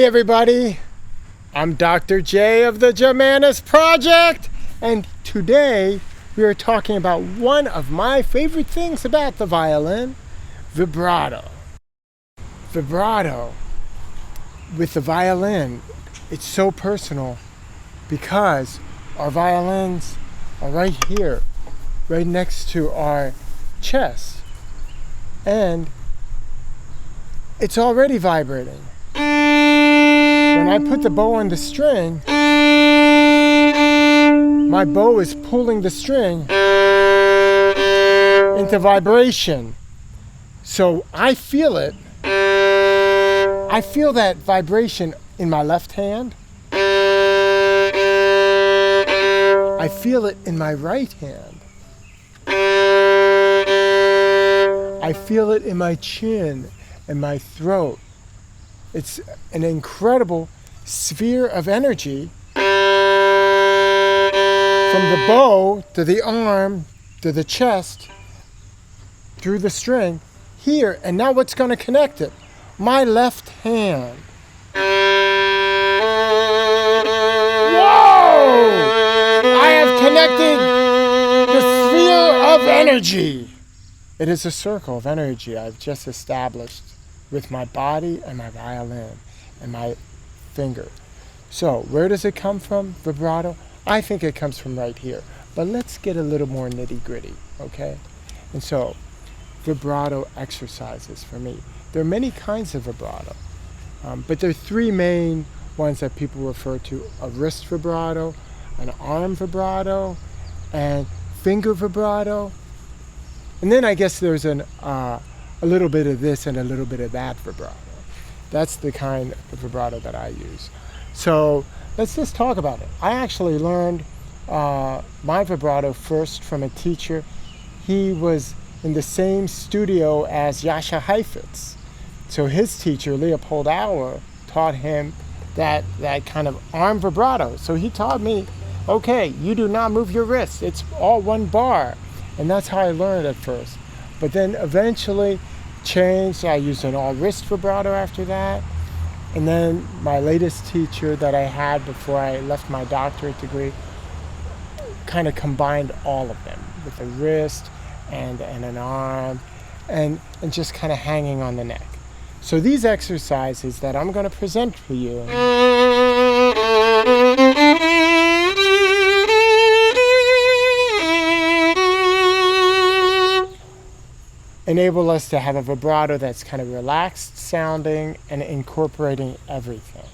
everybody, I'm Dr. J of the Germanus Project, and today we are talking about one of my favorite things about the violin, vibrato. Vibrato with the violin, it's so personal because our violins are right here, right next to our chest, and it's already vibrating. When I put the bow on the string, my bow is pulling the string into vibration. So I feel it. I feel that vibration in my left hand. I feel it in my right hand. I feel it in my chin and my throat. It's an incredible sphere of energy from the bow to the arm to the chest through the string here. And now what's going to connect it? My left hand. Whoa! I have connected the sphere of energy. It is a circle of energy I've just established with my body and my violin and my finger. So where does it come from, vibrato? I think it comes from right here. But let's get a little more nitty gritty, okay? And so vibrato exercises for me. There are many kinds of vibrato, but there are three main ones that people refer to: a wrist vibrato, an arm vibrato, and finger vibrato. And then I guess there's a little bit of this and a little bit of that vibrato. That's the kind of vibrato that I use. So let's just talk about it. I actually learned my vibrato first from a teacher. He was in the same studio as Jascha Heifetz. So his teacher, Leopold Auer, taught him that kind of arm vibrato. So he taught me, okay, you do not move your wrist. It's all one bar. And that's how I learned at first. But then eventually changed. I used an all wrist vibrato after that. And then my latest teacher that I had before I left my doctorate degree kind of combined all of them with a wrist and an arm and just kind of hanging on the neck. So these exercises that I'm going to present for you enable us to have a vibrato that's kind of relaxed sounding and incorporating everything.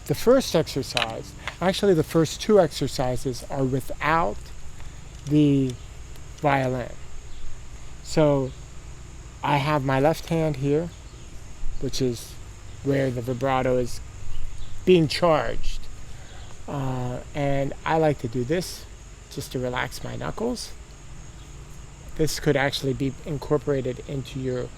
The first exercise, actually the first two exercises, are without the violin. So I have my left hand here, which is where the vibrato is being charged. And I like to do this just to relax my knuckles. This could actually be incorporated into your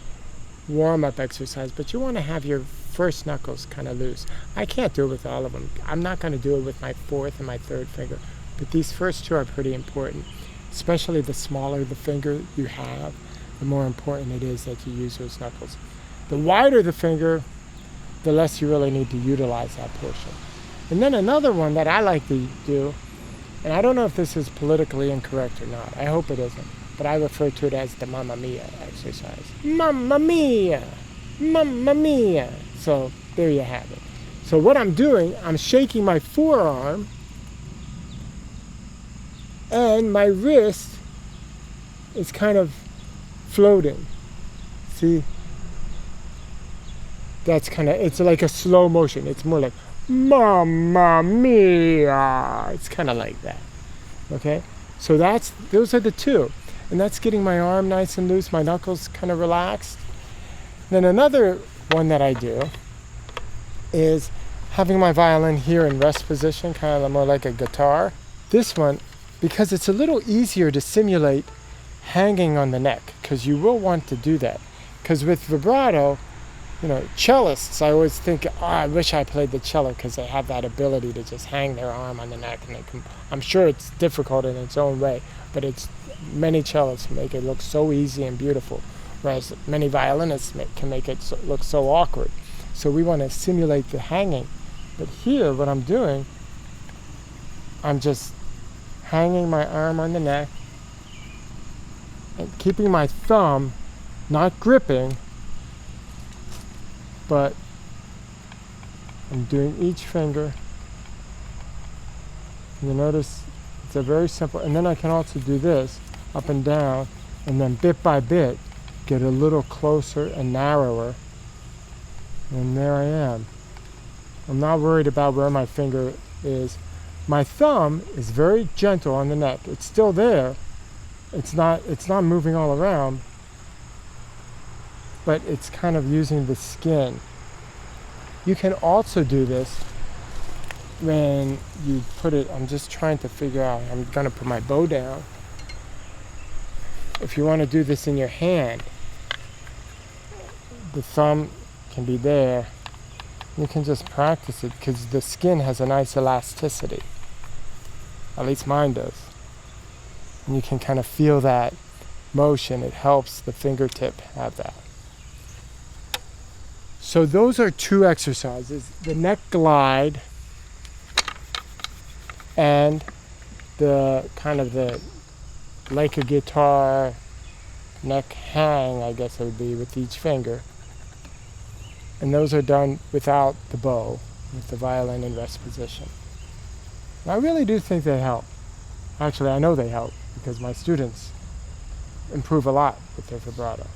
warm-up exercise, but you want to have your first knuckles kind of loose. I can't do it with all of them. I'm not going to do it with my fourth and my third finger, but these first two are pretty important, especially the smaller the finger you have, the more important it is that you use those knuckles. The wider the finger, the less you really need to utilize that portion. And then another one that I like to do, and I don't know if this is politically incorrect or not, I hope it isn't, but I refer to it as the Mamma Mia exercise. Mamma Mia! Mamma Mia! So there you have it. So what I'm doing, I'm shaking my forearm and my wrist is kind of floating. See? That's kind of, it's like a slow motion. It's more like, Mamma Mia! It's kind of like that. Okay? So those are the two. And that's getting my arm nice and loose, my knuckles kind of relaxed. Then another one that I do is having my violin here in rest position, kind of more like a guitar. This one, because it's a little easier to simulate hanging on the neck, because you will want to do that. Because with vibrato, cellists, I always think, I wish I played the cello, because they have that ability to just hang their arm on the neck. And I'm sure it's difficult in its own way, but many cellists make it look so easy and beautiful, whereas many violinists can make it look so awkward. So we want to simulate the hanging. But here, what I'm doing, I'm just hanging my arm on the neck and keeping my thumb, not gripping, but I'm doing each finger. You notice it's a very simple, and then I can also do this up and down, and then bit by bit get a little closer and narrower, and there I am. I'm not worried about where my finger is. My thumb is very gentle on the neck. It's still there. It's not moving all around, but it's kind of using the skin. You can also do this when you put it, I'm just trying to figure out, I'm gonna put my bow down. If you want to do this in your hand, the thumb can be there. You can just practice it because the skin has a nice elasticity. At least mine does. And you can kind of feel that motion. It helps the fingertip have that. So those are two exercises, the neck glide and the kind of the like a guitar neck hang, I guess it would be, with each finger. And those are done without the bow, with the violin in rest position. And I really do think they help. Actually, I know they help because my students improve a lot with their vibrato.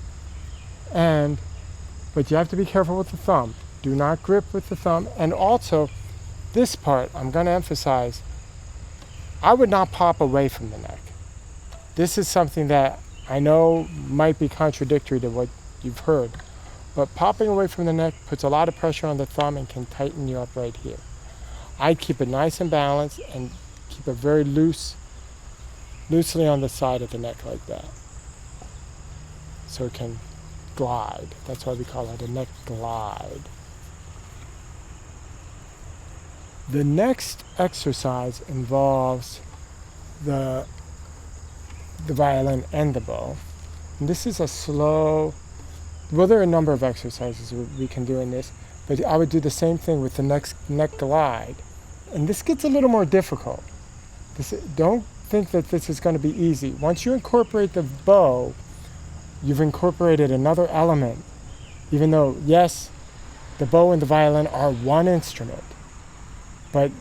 But you have to be careful with the thumb. Do not grip with the thumb. And also, this part, I'm going to emphasize, I would not pop away from the neck. This is something that I know might be contradictory to what you've heard, but popping away from the neck puts a lot of pressure on the thumb and can tighten you up right here. I'd keep it nice and balanced and keep it very loosely on the side of the neck like that. So it can glide. That's why we call it a neck glide. The next exercise involves the violin and the bow. And this is a slow, well, there are a number of exercises we can do in this, but I would do the same thing with the neck glide. And this gets a little more difficult. Don't think that this is going to be easy. Once you incorporate the bow, you've incorporated another element, even though, yes, the bow and the violin are one instrument, but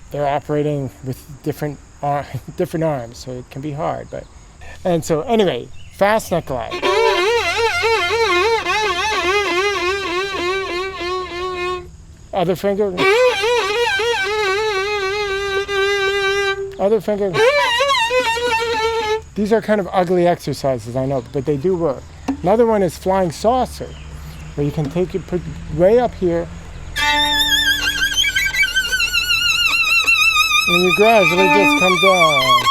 they're operating with different arms, so it can be hard. And so anyway, fast neck glide. Other finger. Other finger. These are kind of ugly exercises, I know, but they do work. Another one is flying saucer, where you can take it, put way up here, and you gradually just come down.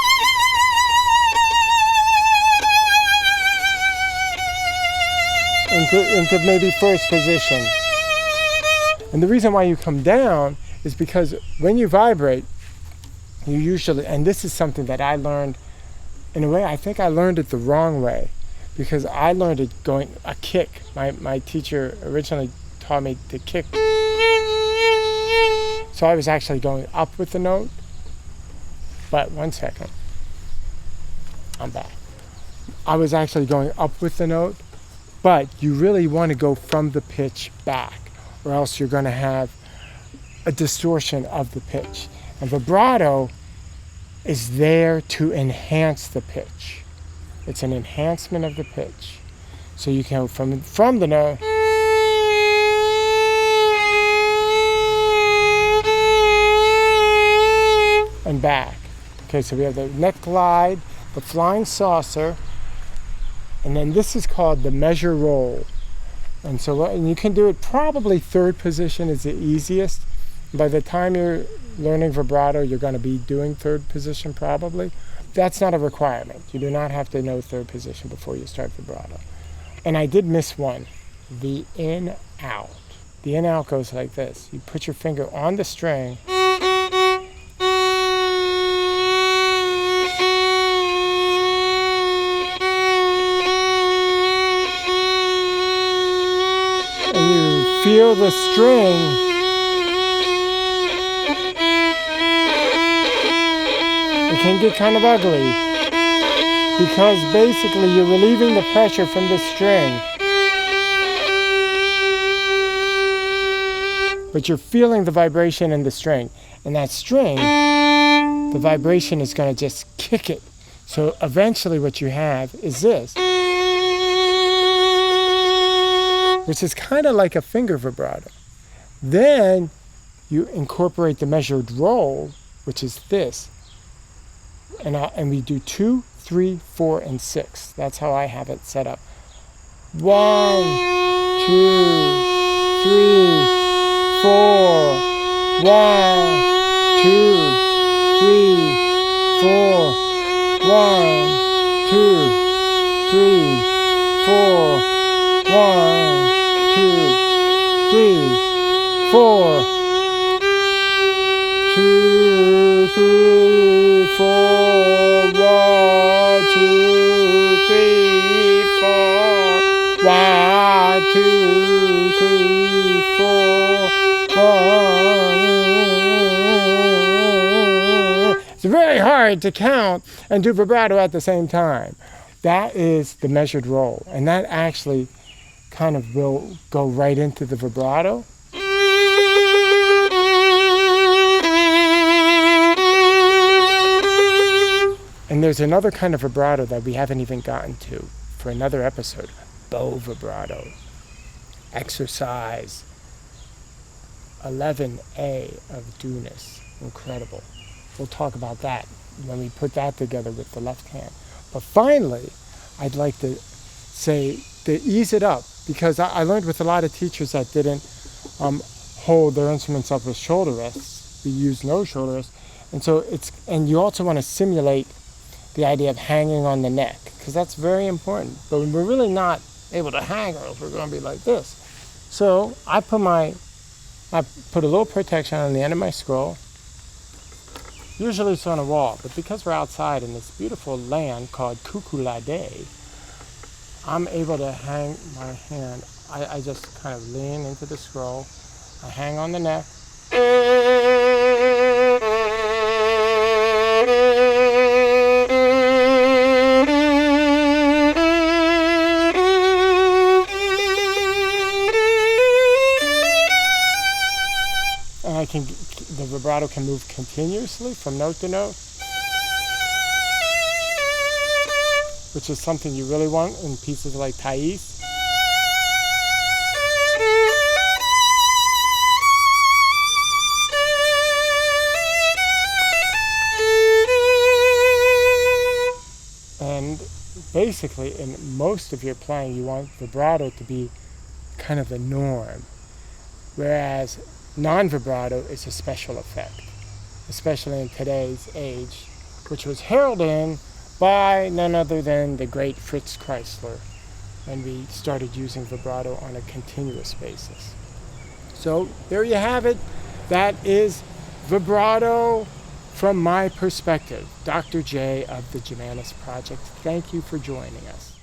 Into maybe first position. And the reason why you come down is because when you vibrate, you usually, and this is something that I learned, in a way, I think I learned it the wrong way, because I learned it going a kick. My teacher originally taught me to kick. So I was actually going up with the note. But one second. I'm back. I was actually going up with the note, but you really want to go from the pitch back, or else you're going to have a distortion of the pitch. And vibrato is there to enhance the pitch. It's an enhancement of the pitch. So you can go from the note and back. Okay, so we have the neck glide, the flying saucer, and then this is called the measure roll. And so and you can do it probably third position is the easiest. By the time you're learning vibrato, you're going to be doing third position probably. That's not a requirement. You do not have to know third position before you start vibrato. And I did miss one, the in-out. The in-out goes like this. You put your finger on the string, feel the string, it can get kind of ugly because basically you're relieving the pressure from the string. But you're feeling the vibration in the string. And that string, the vibration is going to just kick it. So eventually what you have is this, which is kind of like a finger vibrato. Then you incorporate the measured roll, which is this. And we do 2, 3, 4, and 6. That's how I have it set up. 1, 2, 3, 4. 1, 2, 3, 4. 1, 2, 3, 4. 1, 2, 3, 4. 2, 3, 4. 1, 2, 3, 4. 1, 2, 3, 4. 1. It's very hard to count and do vibrato at the same time. That is the measured roll, and that actually kind of will go right into the vibrato. And there's another kind of vibrato that we haven't even gotten to for another episode, bow vibrato. Exercise 11A of Dunas. Incredible. We'll talk about that when we put that together with the left hand. But finally, I'd like to say to ease it up, because I learned with a lot of teachers that didn't hold their instruments up with shoulder rests. We use no shoulder rests. And you also want to simulate the idea of hanging on the neck, because that's very important. But we're really not able to hang, or else we're going to be like this. So I put a little protection on the end of my scroll. Usually it's on a wall, but because we're outside in this beautiful land called Kukulade, I'm able to hang my hand. I just kind of lean into the scroll. I hang on the neck. And the vibrato can move continuously from note to note, which is something you really want in pieces like Thais. And basically, in most of your playing, you want vibrato to be kind of the norm, whereas non-vibrato is a special effect, especially in today's age, which was heralded in by none other than the great Fritz Kreisler, when we started using vibrato on a continuous basis. So there you have it. That is vibrato from my perspective. Dr. J of the Germanus Project. Thank you for joining us.